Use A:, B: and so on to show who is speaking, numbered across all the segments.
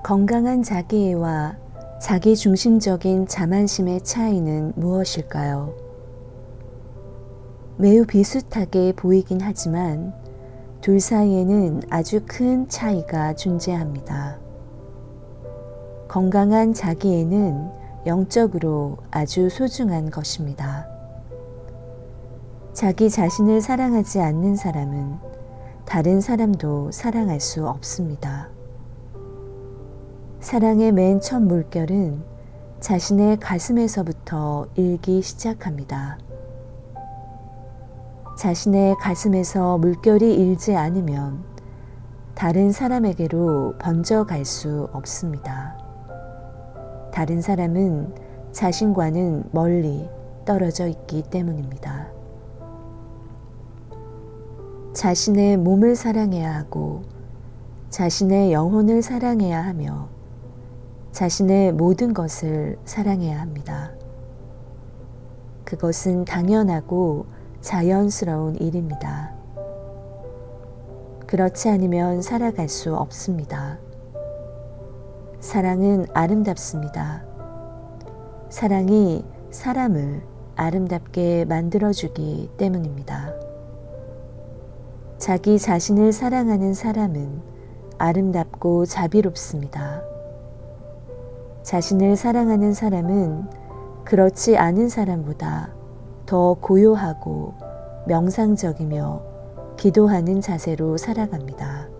A: 건강한 자기애와 자기중심적인 자만심의 차이는 무엇일까요? 매우 비슷하게 보이긴 하지만 둘 사이에는 아주 큰 차이가 존재합니다. 건강한 자기애는 영적으로 아주 소중한 것입니다. 자기 자신을 사랑하지 않는 사람은 다른 사람도 사랑할 수 없습니다. 사랑의 맨 첫 물결은 자신의 가슴에서부터 일기 시작합니다. 자신의 가슴에서 물결이 일지 않으면 다른 사람에게로 번져갈 수 없습니다. 다른 사람은 자신과는 멀리 떨어져 있기 때문입니다. 자신의 몸을 사랑해야 하고 자신의 영혼을 사랑해야 하며 자신의 모든 것을 사랑해야 합니다. 그것은 당연하고 자연스러운 일입니다. 그렇지 않으면 살아갈 수 없습니다. 사랑은 아름답습니다. 사랑이 사람을 아름답게 만들어주기 때문입니다. 자기 자신을 사랑하는 사람은 아름답고 자비롭습니다. 자신을 사랑하는 사람은 그렇지 않은 사람보다 더 고요하고 명상적이며 기도하는 자세로 살아갑니다.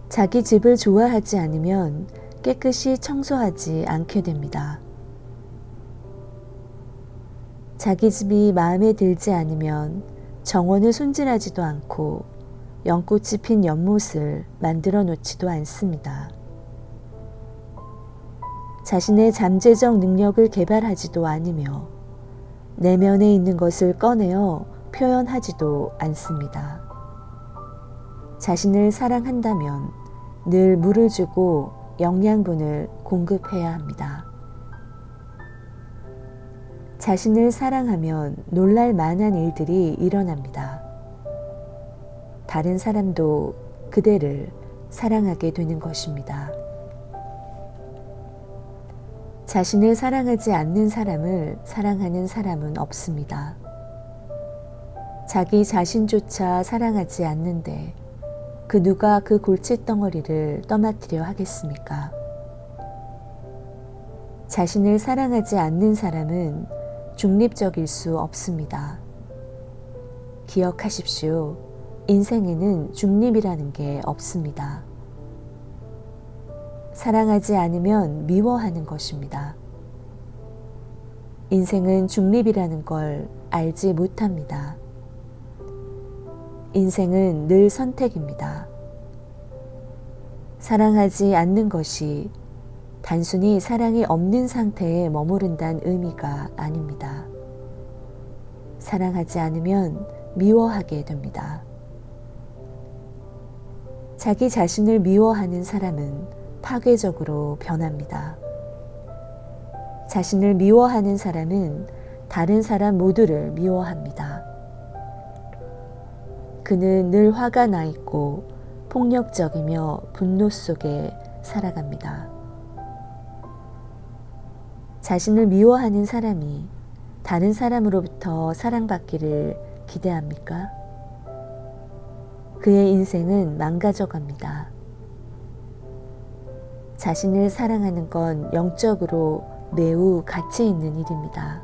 A: 자기 집을 좋아하지 않으면 깨끗이 청소하지 않게 됩니다. 자기 집이 마음에 들지 않으면 정원을 손질하지도 않고 연꽃이 핀 연못을 만들어 놓지도 않습니다. 자신의 잠재적 능력을 개발하지도 않으며 내면에 있는 것을 꺼내어 표현하지도 않습니다. 자신을 사랑한다면 늘 물을 주고 영양분을 공급해야 합니다. 자신을 사랑하면 놀랄 만한 일들이 일어납니다. 다른 사람도 그대를 사랑하게 되는 것입니다. 자신을 사랑하지 않는 사람을 사랑하는 사람은 없습니다. 자기 자신조차 사랑하지 않는데 그 누가 그 골칫덩어리를 떠맡으려 하겠습니까? 자신을 사랑하지 않는 사람은 중립적일 수 없습니다. 기억하십시오. 인생에는 중립이라는 게 없습니다. 사랑하지 않으면 미워하는 것입니다. 인생은 중립이라는 걸 알지 못합니다. 인생은 늘 선택입니다. 사랑하지 않는 것이 단순히 사랑이 없는 상태에 머무른다는 의미가 아닙니다. 사랑하지 않으면 미워하게 됩니다. 자기 자신을 미워하는 사람은 파괴적으로 변합니다. 자신을 미워하는 사람은 다른 사람 모두를 미워합니다. 그는 늘 화가 나 있고 폭력적이며 분노 속에 살아갑니다. 자신을 미워하는 사람이 다른 사람으로부터 사랑받기를 기대합니까? 그의 인생은 망가져 갑니다. 자신을 사랑하는 건 영적으로 매우 가치 있는 일입니다.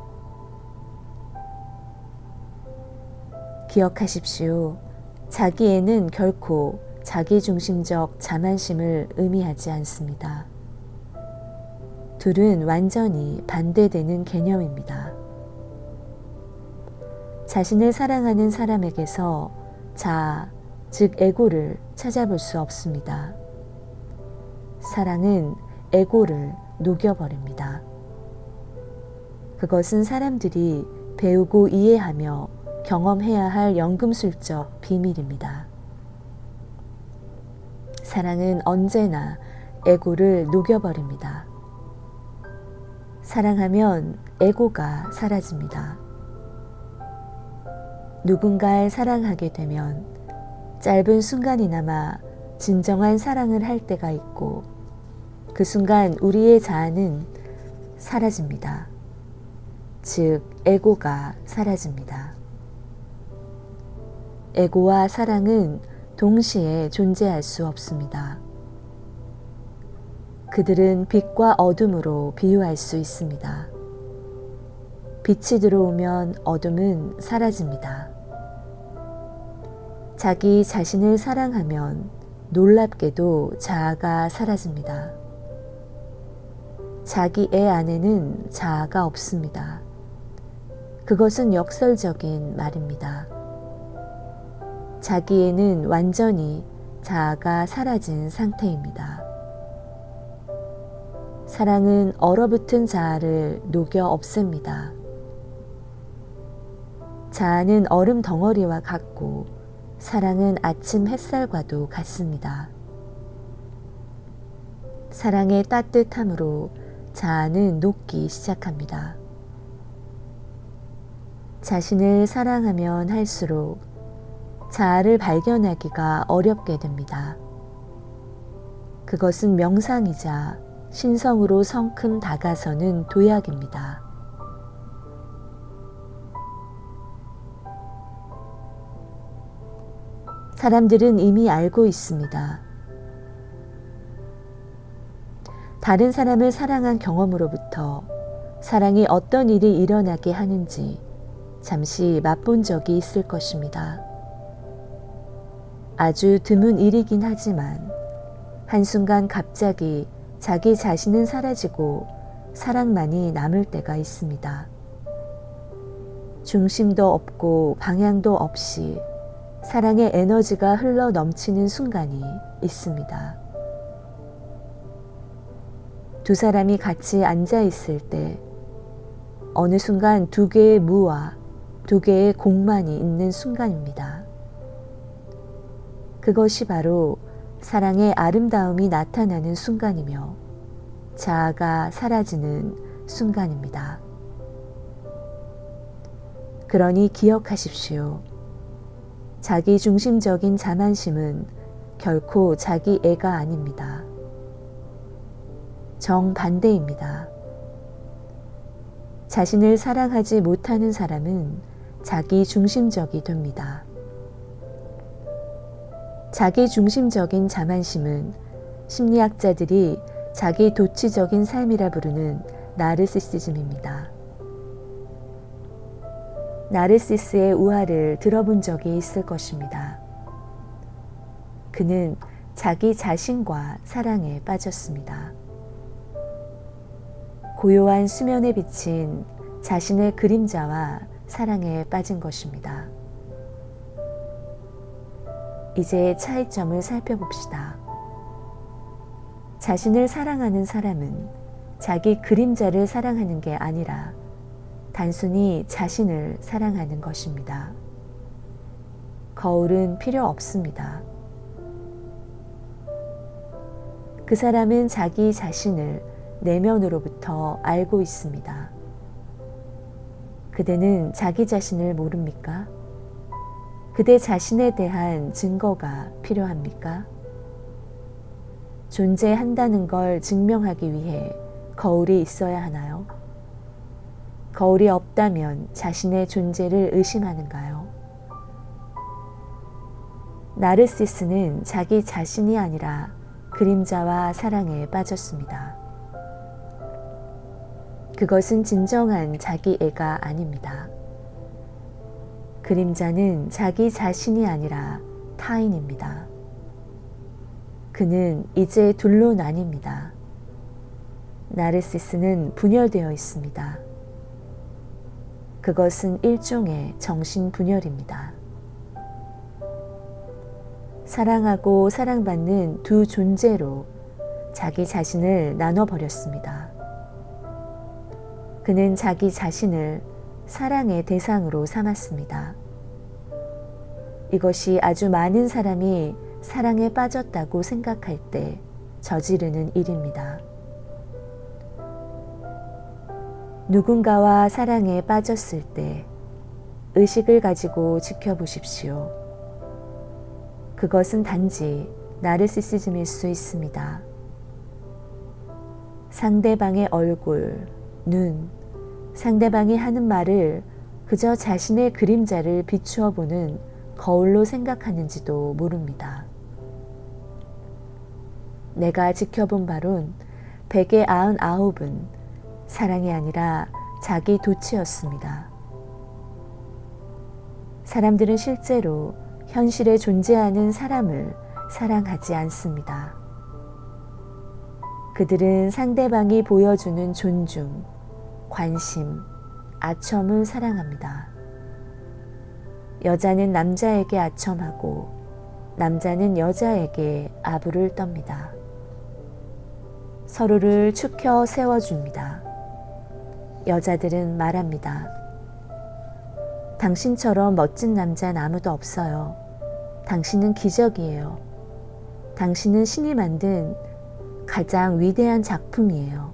A: 기억하십시오. 자기애는 결코 자기중심적 자만심을 의미하지 않습니다. 둘은 완전히 반대되는 개념입니다. 자신을 사랑하는 사람에게서 자아, 즉 에고를 찾아볼 수 없습니다. 사랑은 에고를 녹여버립니다. 그것은 사람들이 배우고 이해하며 경험해야 할 연금술적 비밀입니다. 사랑은 언제나 에고를 녹여버립니다. 사랑하면 에고가 사라집니다. 누군가를 사랑하게 되면 짧은 순간이나마 진정한 사랑을 할 때가 있고 그 순간 우리의 자아는 사라집니다. 즉, 에고가 사라집니다. 에고와 사랑은 동시에 존재할 수 없습니다. 그들은 빛과 어둠으로 비유할 수 있습니다. 빛이 들어오면 어둠은 사라집니다. 자기 자신을 사랑하면 놀랍게도 자아가 사라집니다. 자기 애 안에는 자아가 없습니다. 그것은 역설적인 말입니다. 자기애는 완전히 자아가 사라진 상태입니다. 사랑은 얼어붙은 자아를 녹여 없앱니다. 자아는 얼음 덩어리와 같고 사랑은 아침 햇살과도 같습니다. 사랑의 따뜻함으로 자아는 녹기 시작합니다. 자신을 사랑하면 할수록 자아를 발견하기가 어렵게 됩니다. 그것은 명상이자 신성으로 성큼 다가서는 도약입니다. 사람들은 이미 알고 있습니다. 다른 사람을 사랑한 경험으로부터 사랑이 어떤 일이 일어나게 하는지 잠시 맛본 적이 있을 것입니다. 아주 드문 일이긴 하지만 한순간 갑자기 자기 자신은 사라지고 사랑만이 남을 때가 있습니다. 중심도 없고 방향도 없이 사랑의 에너지가 흘러 넘치는 순간이 있습니다. 두 사람이 같이 앉아 있을 때 어느 순간 두 개의 무와 두 개의 공만이 있는 순간입니다. 그것이 바로 사랑의 아름다움이 나타나는 순간이며 자아가 사라지는 순간입니다. 그러니 기억하십시오. 자기 중심적인 자만심은 결코 자기 애가 아닙니다. 정반대입니다. 자신을 사랑하지 못하는 사람은 자기 중심적이 됩니다. 자기 중심적인 자만심은 심리학자들이 자기 도취적인 삶이라 부르는 나르시시즘입니다. 나르시스의 우화를 들어본 적이 있을 것입니다. 그는 자기 자신과 사랑에 빠졌습니다. 고요한 수면에 비친 자신의 그림자와 사랑에 빠진 것입니다. 이제 차이점을 살펴봅시다. 자신을 사랑하는 사람은 자기 그림자를 사랑하는 게 아니라 단순히 자신을 사랑하는 것입니다. 거울은 필요 없습니다. 그 사람은 자기 자신을 내면으로부터 알고 있습니다. 그대는 자기 자신을 모릅니까? 그대 자신에 대한 증거가 필요합니까? 존재한다는 걸 증명하기 위해 거울이 있어야 하나요? 거울이 없다면 자신의 존재를 의심하는가요? 나르시스는 자기 자신이 아니라 그림자와 사랑에 빠졌습니다. 그것은 진정한 자기애가 아닙니다. 그림자는 자기 자신이 아니라 타인입니다. 그는 이제 둘로 나뉩니다. 나르시스는 분열되어 있습니다. 그것은 일종의 정신분열입니다. 사랑하고 사랑받는 두 존재로 자기 자신을 나눠버렸습니다. 그는 자기 자신을 사랑의 대상으로 삼았습니다. 이것이 아주 많은 사람이 사랑에 빠졌다고 생각할 때 저지르는 일입니다. 누군가와 사랑에 빠졌을 때 의식을 가지고 지켜보십시오. 그것은 단지 나르시시즘일 수 있습니다. 상대방의 얼굴, 눈, 상대방이 하는 말을 그저 자신의 그림자를 비추어 보는 거울로 생각하는지도 모릅니다. 내가 지켜본 바론 199은 사랑이 아니라 자기 도취였습니다. 사람들은 실제로 현실에 존재하는 사람을 사랑하지 않습니다. 그들은 상대방이 보여주는 존중, 관심, 아첨을 사랑합니다. 여자는 남자에게 아첨하고 남자는 여자에게 아부를 떱니다. 서로를 축혀 세워줍니다. 여자들은 말합니다. 당신처럼 멋진 남자는 아무도 없어요. 당신은 기적이에요. 당신은 신이 만든 가장 위대한 작품이에요.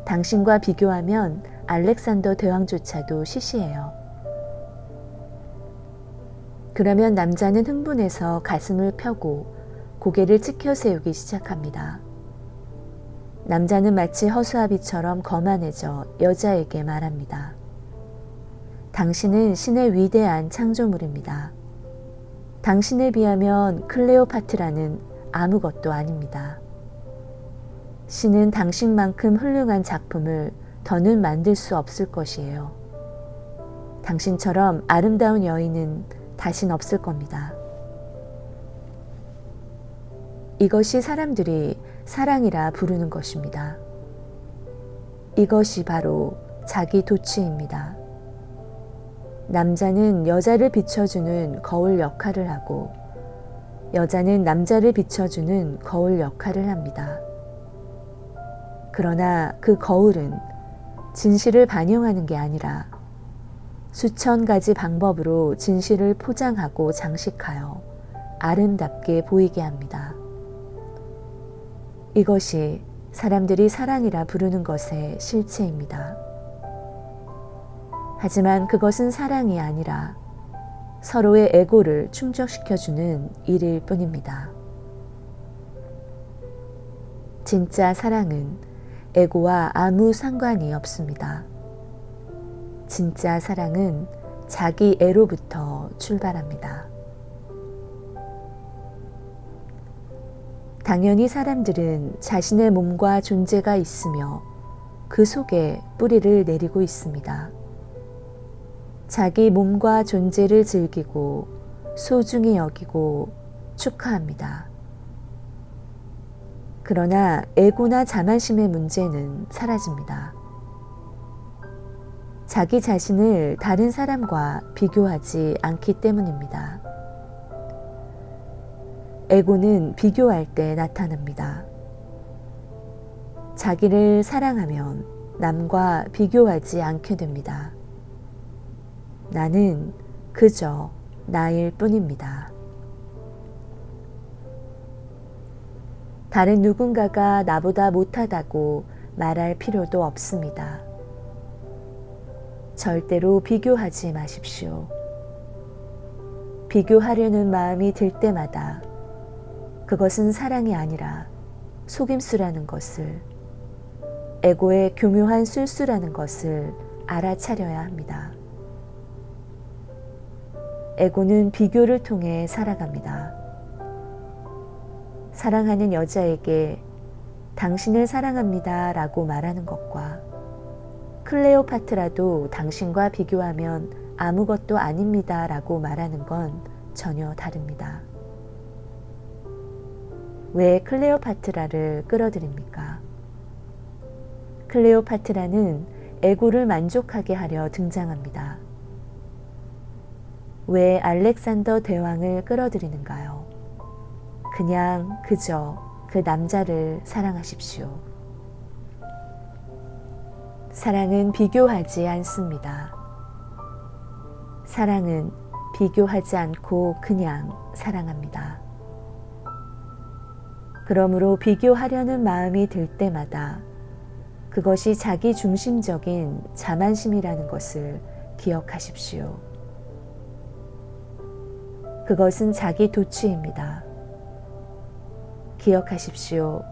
A: 당신과 비교하면 알렉산더 대왕조차도 시시해요. 그러면 남자는 흥분해서 가슴을 펴고 고개를 치켜 세우기 시작합니다. 남자는 마치 허수아비처럼 거만해져 여자에게 말합니다. 당신은 신의 위대한 창조물입니다. 당신에 비하면 클레오파트라는 아무것도 아닙니다. 신은 당신만큼 훌륭한 작품을 더는 만들 수 없을 것이에요. 당신처럼 아름다운 여인은 다신 없을 겁니다. 이것이 사람들이 사랑이라 부르는 것입니다. 이것이 바로 자기 도취입니다. 남자는 여자를 비춰주는 거울 역할을 하고 여자는 남자를 비춰주는 거울 역할을 합니다. 그러나 그 거울은 진실을 반영하는 게 아니라 수천 가지 방법으로 진실을 포장하고 장식하여 아름답게 보이게 합니다. 이것이 사람들이 사랑이라 부르는 것의 실체입니다. 하지만 그것은 사랑이 아니라 서로의 에고를 충족시켜주는 일일 뿐입니다. 진짜 사랑은 에고와 아무 상관이 없습니다. 진짜 사랑은 자기 애로부터 출발합니다. 당연히 사람들은 자신의 몸과 존재가 있으며 그 속에 뿌리를 내리고 있습니다. 자기 몸과 존재를 즐기고 소중히 여기고 축하합니다. 그러나 애고나 자만심의 문제는 사라집니다. 자기 자신을 다른 사람과 비교하지 않기 때문입니다. 애고는 비교할 때 나타납니다. 자기를 사랑하면 남과 비교하지 않게 됩니다. 나는 그저 나일 뿐입니다. 다른 누군가가 나보다 못하다고 말할 필요도 없습니다. 절대로 비교하지 마십시오. 비교하려는 마음이 들 때마다 그것은 사랑이 아니라 속임수라는 것을, 에고의 교묘한 술수라는 것을 알아차려야 합니다. 에고는 비교를 통해 살아갑니다. 사랑하는 여자에게 당신을 사랑합니다 라고 말하는 것과 클레오파트라도 당신과 비교하면 아무것도 아닙니다 라고 말하는 건 전혀 다릅니다. 왜 클레오파트라를 끌어들입니까? 클레오파트라는 에고를 만족하게 하려 등장합니다. 왜 알렉산더 대왕을 끌어들이는가요? 그냥 그저 그 남자를 사랑하십시오. 사랑은 비교하지 않습니다. 사랑은 비교하지 않고 그냥 사랑합니다. 그러므로 비교하려는 마음이 들 때마다 그것이 자기 중심적인 자만심이라는 것을 기억하십시오. 그것은 자기 도취입니다. 기억하십시오.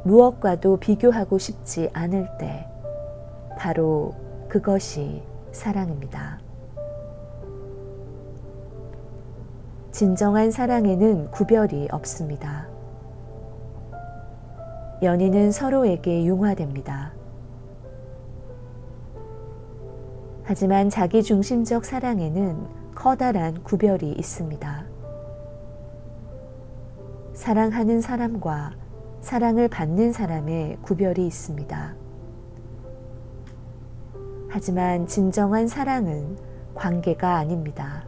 A: 무엇과도 비교하고 싶지 않을 때 바로 그것이 사랑입니다. 진정한 사랑에는 구별이 없습니다. 연인은 서로에게 융화됩니다. 하지만 자기중심적 사랑에는 커다란 구별이 있습니다. 사랑하는 사람과 사랑을 받는 사람의 구별이 있습니다. 하지만 진정한 사랑은 관계가 아닙니다.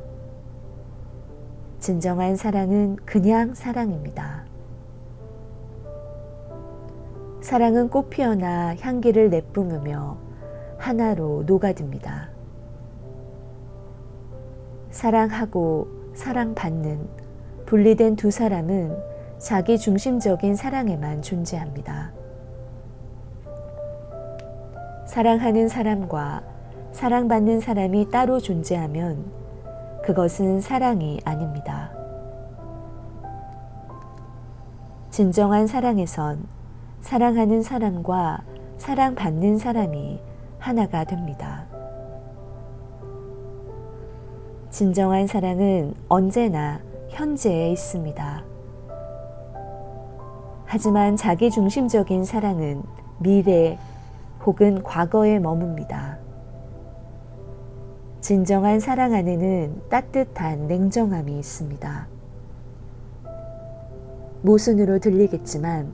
A: 진정한 사랑은 그냥 사랑입니다. 사랑은 꽃 피어나 향기를 내뿜으며 하나로 녹아듭니다. 사랑하고 사랑받는 분리된 두 사람은 자기 중심적인 사랑에만 존재합니다. 사랑하는 사람과 사랑받는 사람이 따로 존재하면 그것은 사랑이 아닙니다. 진정한 사랑에선 사랑하는 사람과 사랑받는 사람이 하나가 됩니다. 진정한 사랑은 언제나 현재에 있습니다. 하지만 자기중심적인 사랑은 미래 혹은 과거에 머뭅니다. 진정한 사랑 안에는 따뜻한 냉정함이 있습니다. 모순으로 들리겠지만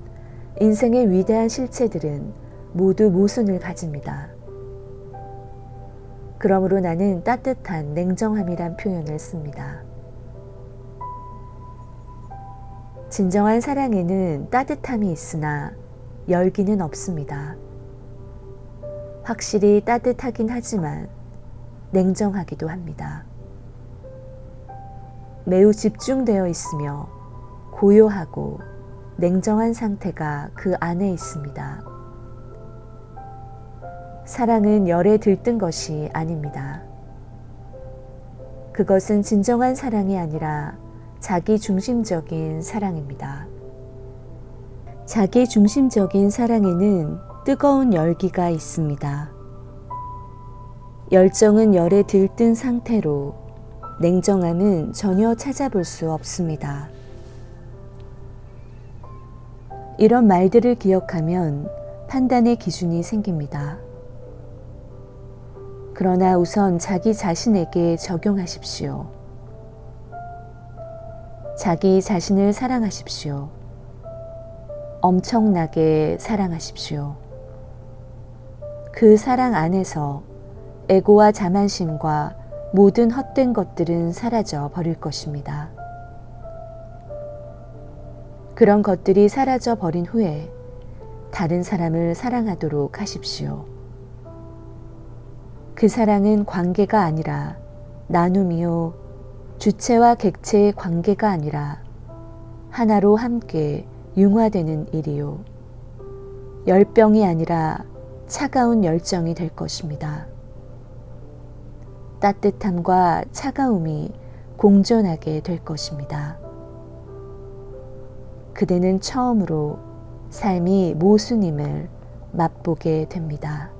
A: 인생의 위대한 실체들은 모두 모순을 가집니다. 그러므로 나는 따뜻한 냉정함이란 표현을 씁니다. 진정한 사랑에는 따뜻함이 있으나 열기는 없습니다. 확실히 따뜻하긴 하지만 냉정하기도 합니다. 매우 집중되어 있으며 고요하고 냉정한 상태가 그 안에 있습니다. 사랑은 열에 들뜬 것이 아닙니다. 그것은 진정한 사랑이 아니라 자기 중심적인 사랑입니다. 자기 중심적인 사랑에는 뜨거운 열기가 있습니다. 열정은 열에 들뜬 상태로 냉정함은 전혀 찾아볼 수 없습니다. 이런 말들을 기억하면 판단의 기준이 생깁니다. 그러나 우선 자기 자신에게 적용하십시오. 자기 자신을 사랑하십시오. 엄청나게 사랑하십시오. 그 사랑 안에서 에고와 자만심과 모든 헛된 것들은 사라져 버릴 것입니다. 그런 것들이 사라져 버린 후에 다른 사람을 사랑하도록 하십시오. 그 사랑은 관계가 아니라 나눔이요, 주체와 객체의 관계가 아니라 하나로 함께 융화되는 일이요, 열병이 아니라 차가운 열정이 될 것입니다. 따뜻함과 차가움이 공존하게 될 것입니다. 그대는 처음으로 삶이 모순임을 맛보게 됩니다.